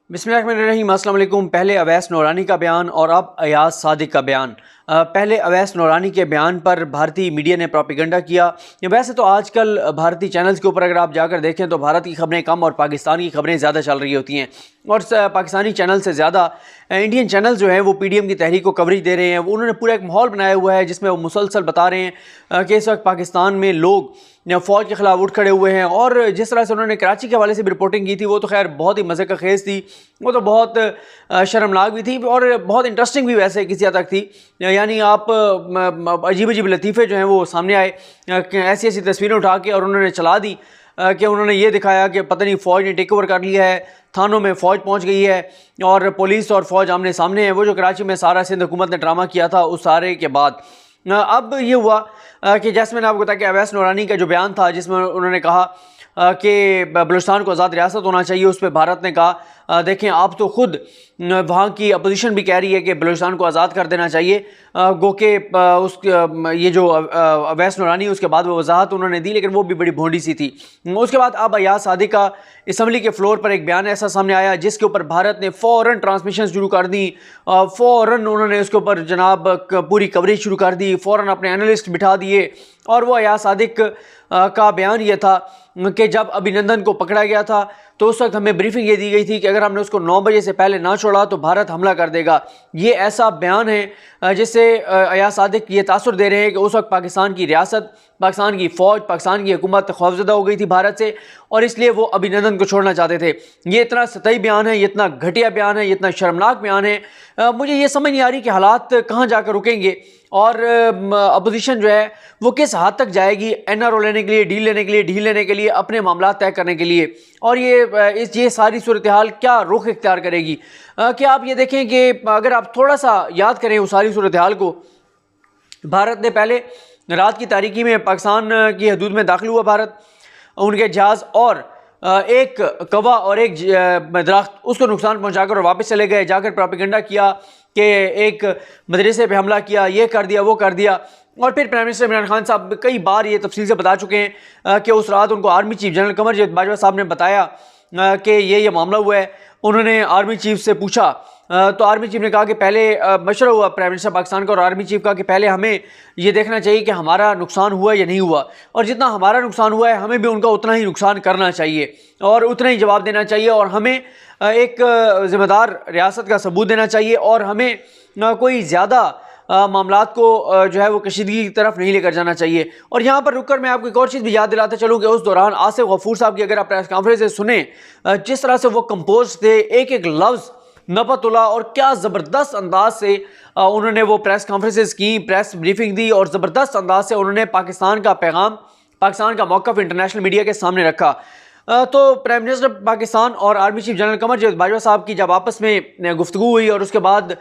بسم اللہ الرحمن الرحیم۔ السلام علیکم۔ پہلے اویس نورانی کا بیان اور اب ایاز صادق کا بیان۔ پہلے اویس نورانی کے بیان پر بھارتی میڈیا نے پروپیگنڈا کیا۔ ویسے تو آج کل بھارتی چینلز کے اوپر اگر آپ جا کر دیکھیں تو بھارت کی خبریں کم اور پاکستان کی خبریں زیادہ چل رہی ہوتی ہیں، اور پاکستانی چینل سے زیادہ انڈین چینل جو ہیں وہ پی ڈی ایم کی تحریک کو کوریج دے رہے ہیں۔ انہوں نے پورا ایک ماحول بنایا ہوا ہے جس میں وہ مسلسل بتا رہے ہیں کہ اس وقت پاکستان میں لوگ فوج کے خلاف اٹھ کھڑے ہوئے ہیں، اور جس طرح سے انہوں نے کراچی کے حوالے سے بھی رپورٹنگ کی تھی وہ تو خیر بہت ہی مزے کا خیز تھی، وہ تو بہت شرمناک بھی تھی اور بہت انٹرسٹنگ بھی ویسے کسی حد تک تھی۔ یعنی آپ عجیب عجیب لطیفے جو ہیں وہ سامنے آئے، ایسی ایسی تصویریں اٹھا کے اور انہوں نے چلا دی کہ انہوں نے یہ دکھایا کہ پتہ نہیں فوج نے ٹیک اوور کر لیا ہے، تھانوں میں فوج پہنچ گئی ہے اور پولیس اور فوج آمنے سامنے ہے۔ وہ جو کراچی میں سارا سندھ حکومت نے ڈرامہ کیا تھا اس سارے کے بعد اب یہ ہوا کہ جیسے میں نے آپ کو بتایا کہ اویس نورانی کا جو بیان تھا جس میں انہوں نے کہا کہ بلوچستان کو آزاد ریاست ہونا چاہیے، اس پہ بھارت نے کہا دیکھیں آپ تو خود وہاں کی اپوزیشن بھی کہہ رہی ہے کہ بلوچستان کو آزاد کر دینا چاہیے، گو کہ یہ جو اویس نورانی اس کے بعد وہ وضاحت انہوں نے دی، لیکن وہ بھی بڑی بھونڈی سی تھی۔ اس کے بعد اب ایاز صادق کا اسمبلی کے فلور پر ایک بیان ایسا سامنے آیا جس کے اوپر بھارت نے فوراً ٹرانسمیشن شروع کر دی، فوراً انہوں نے اس کے اوپر جناب پوری کوریج شروع کر دی، فوراً اپنے اینالسٹ بٹھا دیے، اور وہ ایاز صادق کا بیان یہ تھا کہ جب ابھینندن کو پکڑا گیا تھا تو اس وقت ہمیں بریفنگ یہ دی گئی تھی کہ اگر ہم نے اس کو 9 بجے سے پہلے نہ چھوڑا تو بھارت حملہ کر دے گا۔ یہ ایسا بیان ہے جس سے ایاز صادق یہ تاثر دے رہے ہیں کہ اس وقت پاکستان کی ریاست، پاکستان کی فوج، پاکستان کی حکومت خوفزدہ ہو گئی تھی بھارت سے، اور اس لیے وہ ابھینندن کو چھوڑنا چاہتے تھے۔ یہ اتنا سطحی بیان ہے، یہ اتنا گھٹیا بیان ہے، یہ اتنا شرمناک بیان ہے۔ مجھے یہ سمجھ نہیں آ رہی کہ حالات کہاں جا کر رکیں گے اور اپوزیشن جو ہے وہ کس حد تک جائے گی این آر او لینے کے لیے، ڈیل لینے کے لیے، اپنے معاملات طے کرنے کے لیے، اور یہ ساری صورتحال کیا رخ اختیار کرے گی۔ کہ آپ یہ دیکھیں کہ اگر آپ تھوڑا سا یاد کریں اس ساری صورتحال کو، بھارت نے پہلے رات کی تاریکی میں پاکستان کی حدود میں داخل ہوا بھارت، ان کے جہاز اور ایک کوا اور ایک درخت اس کو نقصان پہنچا کر اور واپس چلے گئے، جا کر پروپیگنڈا کیا کہ ایک مدرسے پہ حملہ کیا، یہ کر دیا وہ کر دیا، اور پھر پرائم منسٹر عمران خان صاحب کئی بار یہ تفصیل سے بتا چکے ہیں کہ اس رات ان کو army chief general Qamar Javed Bajwa صاحب نے بتایا کہ یہ معاملہ ہوا ہے۔ انہوں نے آرمی چیف سے پوچھا تو آرمی چیف نے کہا کہ پہلے مشورہ ہوا پرائم منسٹر پاکستان کا اور آرمی چیف کا کہ پہلے ہمیں یہ دیکھنا چاہیے کہ ہمارا نقصان ہوا یا نہیں ہوا، اور جتنا ہمارا نقصان ہوا ہے ہمیں بھی ان کا اتنا ہی نقصان کرنا چاہیے اور اتنا ہی جواب دینا چاہیے، اور ہمیں ایک ذمہ دار ریاست کا ثبوت دینا چاہیے، اور ہمیں کوئی زیادہ معاملات کو جو ہے وہ کشیدگی کی طرف نہیں لے کر جانا چاہیے۔ اور یہاں پر رک کر میں آپ کو ایک اور چیز بھی یاد دلاتا چلوں کہ اس دوران آصف غفور صاحب کی اگر آپ پریس کانفرنس سنیں جس طرح سے وہ کمپوز تھے، ایک ایک لفظ نپت تلا، اور کیا زبردست انداز سے انہوں نے وہ پریس کانفرنسز کی، پریس بریفنگ دی، اور زبردست انداز سے انہوں نے پاکستان کا پیغام، پاکستان کا موقف انٹرنیشنل میڈیا کے سامنے رکھا۔ تو پرائم منسٹر پاکستان اور army chief general Qamar Javed Bajwa صاحب کی جب آپس میں گفتگو ہوئی اور اس کے بعد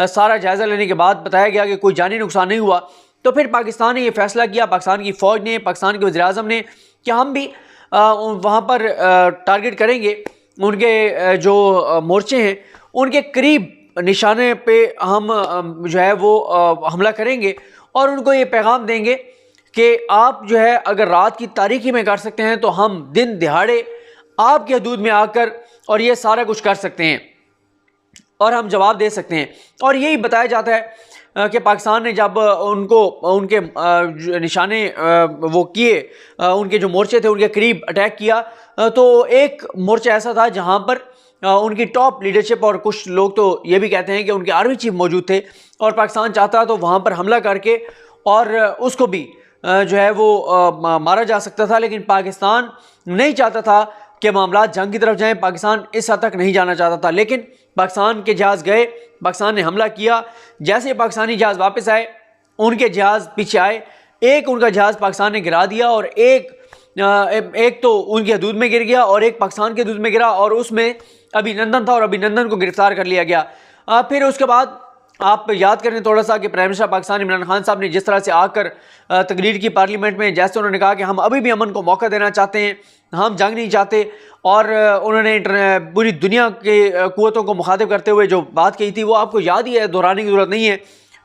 سارا جائزہ لینے کے بعد بتایا گیا کہ کوئی جانی نقصان نہیں ہوا، تو پھر پاکستان نے یہ فیصلہ کیا، پاکستان کی فوج نے، پاکستان کے وزیر اعظم نے، کہ ہم بھی وہاں پر ٹارگٹ کریں گے ان کے جو مورچے ہیں، ان کے قریب نشانے پہ ہم جو ہے وہ حملہ کریں گے، اور ان کو یہ پیغام دیں گے کہ آپ جو ہے اگر رات کی تاریکی میں کر سکتے ہیں تو ہم دن دہاڑے آپ کے حدود میں آ کر اور یہ سارا کچھ کر سکتے ہیں اور ہم جواب دے سکتے ہیں۔ اور یہی بتایا جاتا ہے کہ پاکستان نے جب ان کے نشانے وہ کیے، ان کے جو مورچے تھے ان کے قریب اٹیک کیا، تو ایک مورچہ ایسا تھا جہاں پر ان کی ٹاپ لیڈرشپ اور کچھ لوگ تو یہ بھی کہتے ہیں کہ ان کے آرمی چیف موجود تھے، اور پاکستان چاہتا تو وہاں پر حملہ کر کے اور اس کو بھی جو ہے وہ مارا جا سکتا تھا، لیکن پاکستان نہیں چاہتا تھا کہ معاملات جنگ کی طرف جائیں، پاکستان اس حد تک نہیں جانا چاہتا تھا، لیکن پاکستان کے جہاز گئے، پاکستان نے حملہ کیا۔ جیسے ہی پاکستانی جہاز واپس آئے ان کے جہاز پیچھے آئے، ایک ان کا جہاز پاکستان نے گرا دیا، اور ایک تو ان کی حدود میں گر گیا اور ایک پاکستان کی حدود میں گرا، اور اس میں ابھینندن تھا اور ابھینندن کو گرفتار کر لیا گیا۔ پھر اس کے بعد آپ یاد کریں تھوڑا سا کہ پرائم منسٹر پاکستان عمران خان صاحب نے جس طرح سے آ کر تقریر کی پارلیمنٹ میں، جیسے انہوں نے کہا کہ ہم ابھی بھی امن کو موقع دینا چاہتے ہیں، ہم جنگ نہیں چاہتے، اور انہوں نے پوری دنیا کے قوتوں کو مخاطب کرتے ہوئے جو بات کہی تھی وہ آپ کو یاد ہی ہے، دہرانے کی ضرورت نہیں ہے۔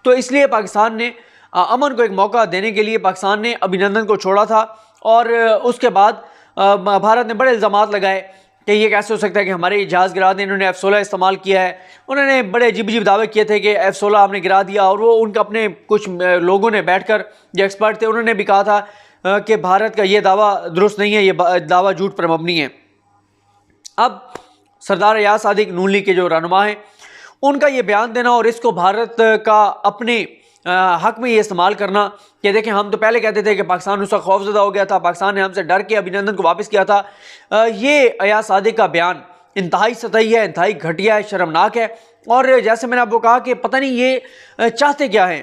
تو اس لیے پاکستان نے امن کو ایک موقع دینے کے لیے پاکستان نے ابھینندن کو چھوڑا تھا، اور اس کے بعد بھارت نے بڑے الزامات لگائے کہ یہ کیسے ہو سکتا ہے کہ ہمارے جہاز گرا دیں، انہوں نے F-16 استعمال کیا ہے۔ انہوں نے بڑے عجیب عجیب دعوے کیے تھے کہ F-16 ہم نے گرا دیا، اور وہ ان کا اپنے کچھ لوگوں نے بیٹھ کر جو ایکسپرٹ تھے انہوں نے بھی کہا تھا کہ بھارت کا یہ دعویٰ درست نہیں ہے، یہ دعویٰ جھوٹ پر مبنی ہے۔ اب سردار ایاز صادق نون لیگ کے جو رہنما ہیں ان کا یہ بیان دینا اور اس کو بھارت کا اپنے حق میں یہ استعمال کرنا کہ دیکھیں ہم تو پہلے کہتے تھے کہ پاکستان اس وقت خوفزدہ ہو گیا تھا، پاکستان نے ہم سے ڈر کے ابھینندن کو واپس کیا تھا، یہ ایاز صادق کا بیان انتہائی سطحی ہے، انتہائی گھٹیا ہے، شرمناک ہے۔ اور جیسے میں نے آپ کو کہا کہ پتہ نہیں یہ چاہتے کیا ہیں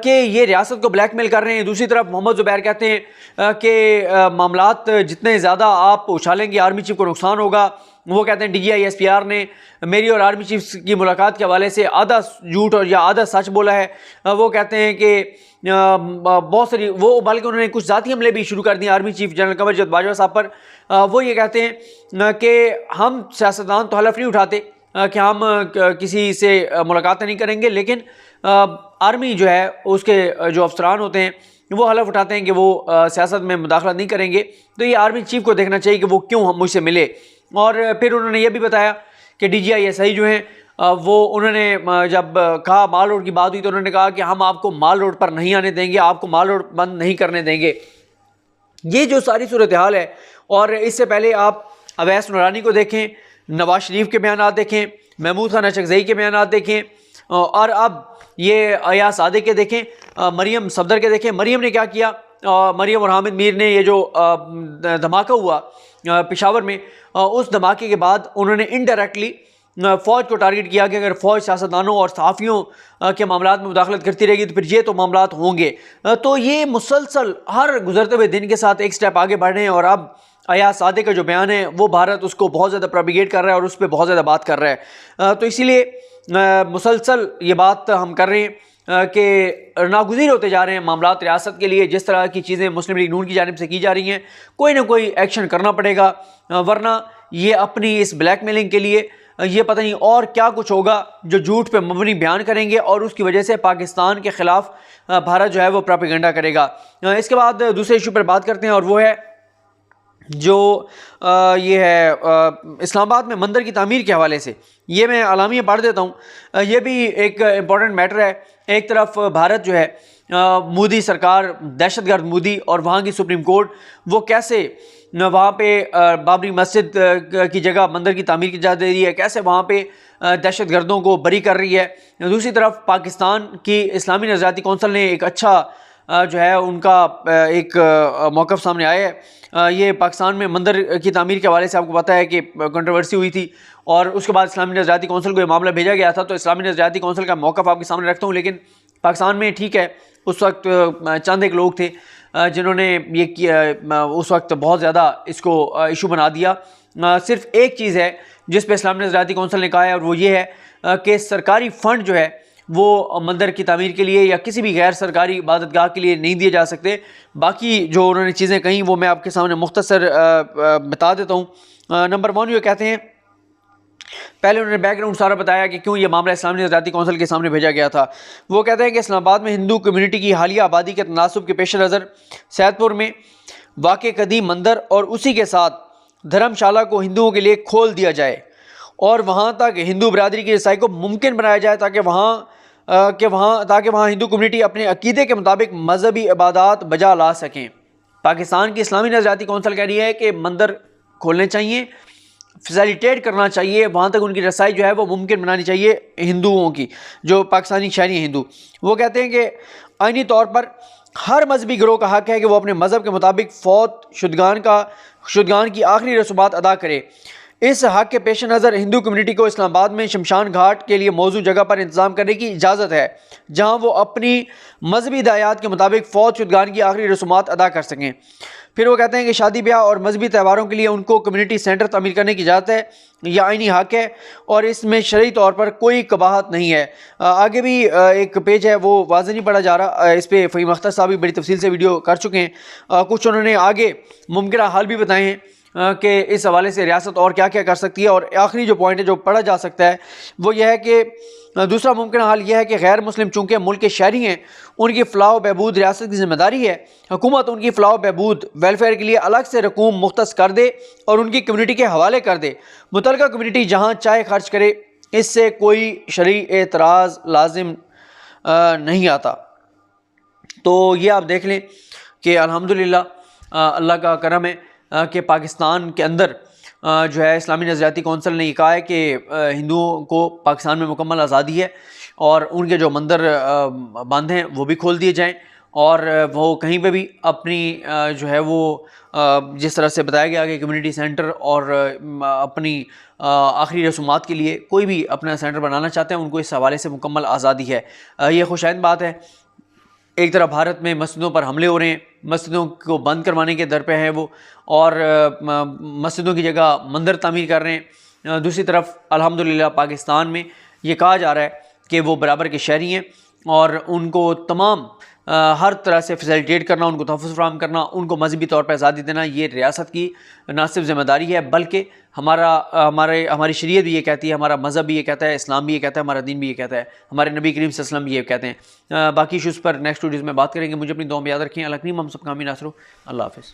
کہ یہ ریاست کو بلیک میل کر رہے ہیں۔ دوسری طرف محمد زبیر کہتے ہیں کہ معاملات جتنے زیادہ آپ اچھالیں گے آرمی چیف کو نقصان ہوگا۔ وہ کہتے ہیں DGI-SPR نے میری اور آرمی چیف کی ملاقات کے حوالے سے آدھا جھوٹ اور یا آدھا سچ بولا ہے۔ وہ کہتے ہیں کہ بہت ساری وہ بلکہ انہوں نے کچھ ذاتی حملے بھی شروع کر دیے آرمی چیف جنرل قمر جوت باجوہ صاحب پر۔ وہ یہ کہتے ہیں کہ ہم سیاستدان تو حلف نہیں اٹھاتے کہ ہم کسی سے ملاقاتیں نہیں کریں گے، لیکن آرمی جو ہے اس کے جو افسران ہوتے ہیں وہ حلف اٹھاتے ہیں کہ وہ سیاست میں مداخلت نہیں کریں گے۔ تو یہ آرمی چیف کو دیکھنا چاہیے کہ وہ کیوں ہم مجھ سے ملے۔ اور پھر انہوں نے یہ بھی بتایا کہ DGI-SI جو ہیں وہ انہوں نے جب کہا مال روڈ کی بات ہوئی تو انہوں نے کہا کہ ہم آپ کو مال روڈ پر نہیں آنے دیں گے، آپ کو مال روڈ بند نہیں کرنے دیں گے۔ یہ جو ساری صورتحال ہے، اور اس سے پہلے آپ اویس نورانی کو دیکھیں، نواز شریف کے بیانات دیکھیں، محمود خان اچکزئی کے بیانات دیکھیں، اور اب یہ ایاز صادق کے دیکھیں، مریم صفدر کے دیکھیں۔ مریم نے کیا کیا؟ مریم اور حامد میر نے یہ جو دھماکہ ہوا پشاور میں، اس دھماکے کے بعد انہوں نے انڈائریکٹلی فوج کو ٹارگٹ کیا کہ اگر فوج سیاستدانوں اور صحافیوں کے معاملات میں مداخلت کرتی رہے گی تو پھر یہ تو معاملات ہوں گے۔ تو یہ مسلسل ہر گزرتے ہوئے دن کے ساتھ ایک سٹیپ آگے بڑھ رہے ہیں، اور اب ایاز صادق کا جو بیان ہے وہ بھارت اس کو بہت زیادہ پروپیگیٹ کر رہا ہے اور اس پہ بہت زیادہ بات کر رہا ہے۔ تو اسی لیے مسلسل یہ بات ہم کر رہے ہیں کہ ناگزیر ہوتے جا رہے ہیں معاملات ریاست کے لیے۔ جس طرح کی چیزیں مسلم لیگ نون کی جانب سے کی جا رہی ہیں، کوئی نہ کوئی ایکشن کرنا پڑے گا، ورنہ یہ اپنی اس بلیک میلنگ کے لیے یہ پتہ نہیں اور کیا کچھ ہوگا جو جھوٹ پہ مبنی بیان کریں گے، اور اس کی وجہ سے پاکستان کے خلاف بھارت جو ہے وہ پروپیگنڈا کرے گا۔ اس کے بعد دوسرے ایشو پر بات کرتے ہیں، اور وہ ہے جو یہ ہے اسلام آباد میں مندر کی تعمیر کے حوالے سے۔ یہ میں اعلامیہ پڑھ دیتا ہوں، یہ بھی ایک امپورٹنٹ میٹر ہے۔ ایک طرف بھارت جو ہے مودی سرکار، دہشت گرد مودی اور وہاں کی سپریم کورٹ وہ کیسے وہاں پہ بابری مسجد کی جگہ مندر کی تعمیر کی اجازت دے رہی ہے، کیسے وہاں پہ دہشت گردوں کو بری کر رہی ہے۔ دوسری طرف پاکستان کی اسلامی نظریاتی کونسل نے ایک اچھا جو ہے ان کا ایک موقف سامنے آیا ہے۔ یہ پاکستان میں مندر کی تعمیر کے حوالے سے آپ کو پتہ ہے کہ کنٹروورسی ہوئی تھی، اور اس کے بعد اسلامی نظریاتی کونسل کو یہ معاملہ بھیجا گیا تھا۔ تو اسلامی نظریاتی کونسل کا موقف آپ کے سامنے رکھتا ہوں، لیکن پاکستان میں ٹھیک ہے اس وقت چند ایک لوگ تھے جنہوں نے یہ کیا، اس وقت بہت زیادہ اس کو ایشو بنا دیا۔ صرف ایک چیز ہے جس پہ اسلامی نظریاتی کونسل نے کہا ہے، اور وہ یہ ہے کہ سرکاری فنڈ جو ہے وہ مندر کی تعمیر کے لیے یا کسی بھی غیر سرکاری عبادت گاہ کے لیے نہیں دیے جا سکتے۔ باقی جو انہوں نے چیزیں کہیں وہ میں آپ کے سامنے مختصر بتا دیتا ہوں۔ نمبر 1 یہ کہتے ہیں، پہلے انہوں نے بیک گراؤنڈ سارا بتایا کہ کیوں یہ معاملہ اسلامی نظریاتی کونسل کے سامنے بھیجا گیا تھا۔ وہ کہتے ہیں کہ اسلام آباد میں ہندو کمیونٹی کی حالیہ آبادی کے تناسب کے پیش نظر سید پور میں واقع قدیم مندر اور اسی کے ساتھ دھرم شالہ کو ہندوؤں کے لیے کھول دیا جائے، اور وہاں تک ہندو برادری کی رسائی کو ممکن بنایا جائے تاکہ وہاں ہندو کمیونٹی اپنے عقیدے کے مطابق مذہبی عبادات بجا لا سکیں۔ پاکستان کی اسلامی نظریاتی کونسل کہہ رہی ہے کہ مندر کھولنے چاہیے، فیسیلیٹیٹ کرنا چاہیے، وہاں تک ان کی رسائی جو ہے وہ ممکن بنانی چاہیے ہندوؤں کی، جو پاکستانی شہری ہیں ہندو۔ وہ کہتے ہیں کہ آئینی طور پر ہر مذہبی گروہ کا حق ہے کہ وہ اپنے مذہب کے مطابق فوت شدگان کی آخری رسومات ادا کرے۔ اس حق کے پیش نظر ہندو کمیونٹی کو اسلام آباد میں شمشان گھاٹ کے لیے موزوں جگہ پر انتظام کرنے کی اجازت ہے جہاں وہ اپنی مذہبی ہدایات کے مطابق فوت شدگان کی آخری رسومات ادا کر سکیں۔ پھر وہ کہتے ہیں کہ شادی بیاہ اور مذہبی تہواروں کے لیے ان کو کمیونٹی سینٹر تعمیر کرنے کی اجازت ہے، یہ آئینی حق ہے اور اس میں شرعی طور پر کوئی قباحت نہیں ہے۔ آگے بھی ایک پیج ہے وہ واضح نہیں پڑھا جا رہا، اس پہ فہیم اختر صاحب بھی بڑی تفصیل سے ویڈیو کر چکے ہیں۔ کچھ انہوں نے آگے ممکنہ حل بھی بتائے ہیں کہ اس حوالے سے ریاست اور کیا کیا کر سکتی ہے. اور آخری جو پوائنٹ ہے جو پڑھا جا سکتا ہے وہ یہ ہے کہ دوسرا ممکنہ حل یہ ہے کہ غیر مسلم چونکہ ملک کے شہری ہیں ان کی فلاح و بہبود ریاست کی ذمہ داری ہے. حکومت ان کی فلاح و بہبود ویلفیئر کے لیے الگ سے رقوم مختص کر دے اور ان کی کمیونٹی کے حوالے کر دے. متعلقہ کمیونٹی جہاں چاہے خرچ کرے, اس سے کوئی شرعی اعتراض لازم نہیں آتا. تو یہ آپ دیکھ لیں کہ الحمدللہ اللہ کا کرم ہے کہ پاکستان کے اندر جو ہے اسلامی نظریاتی کونسل نے یہ کہا ہے کہ ہندوؤں کو پاکستان میں مکمل آزادی ہے اور ان کے جو مندر بند ہیں وہ بھی کھول دیے جائیں اور وہ کہیں پہ بھی اپنی جو ہے وہ جس طرح سے بتایا گیا کہ کمیونٹی سینٹر اور اپنی آخری رسومات کے لیے کوئی بھی اپنا سینٹر بنانا چاہتے ہیں ان کو اس حوالے سے مکمل آزادی ہے. یہ خوشائند بات ہے. ایک طرف بھارت میں مسجدوں پر حملے ہو رہے ہیں, مسجدوں کو بند کروانے کے در پہ ہیں وہ, اور مسجدوں کی جگہ مندر تعمیر کر رہے ہیں. دوسری طرف الحمدللہ پاکستان میں یہ کہا جا رہا ہے کہ وہ برابر کے شہری ہیں اور ان کو تمام ہر طرح سے فیسیلیٹیٹ کرنا, ان کو تحفظ فراہم کرنا, ان کو مذہبی طور پر آزادی دینا یہ ریاست کی نہ صرف ذمہ داری ہے بلکہ ہماری شریعت بھی یہ کہتی ہے, ہمارا مذہب بھی یہ کہتا ہے, اسلام بھی یہ کہتا ہے, ہمارا دین بھی یہ کہتا ہے, ہمارے نبی کریم صلی اللہ علیہ وسلم بھی یہ کہتے ہیں. باقی ایشوز پر نیکسٹ ویڈیوز میں بات کریں گے. مجھے اپنی دعاؤں میں یاد رکھیں. اللہ کریم ہم سب کا حامی ناصر ہو. اللہ حافظ.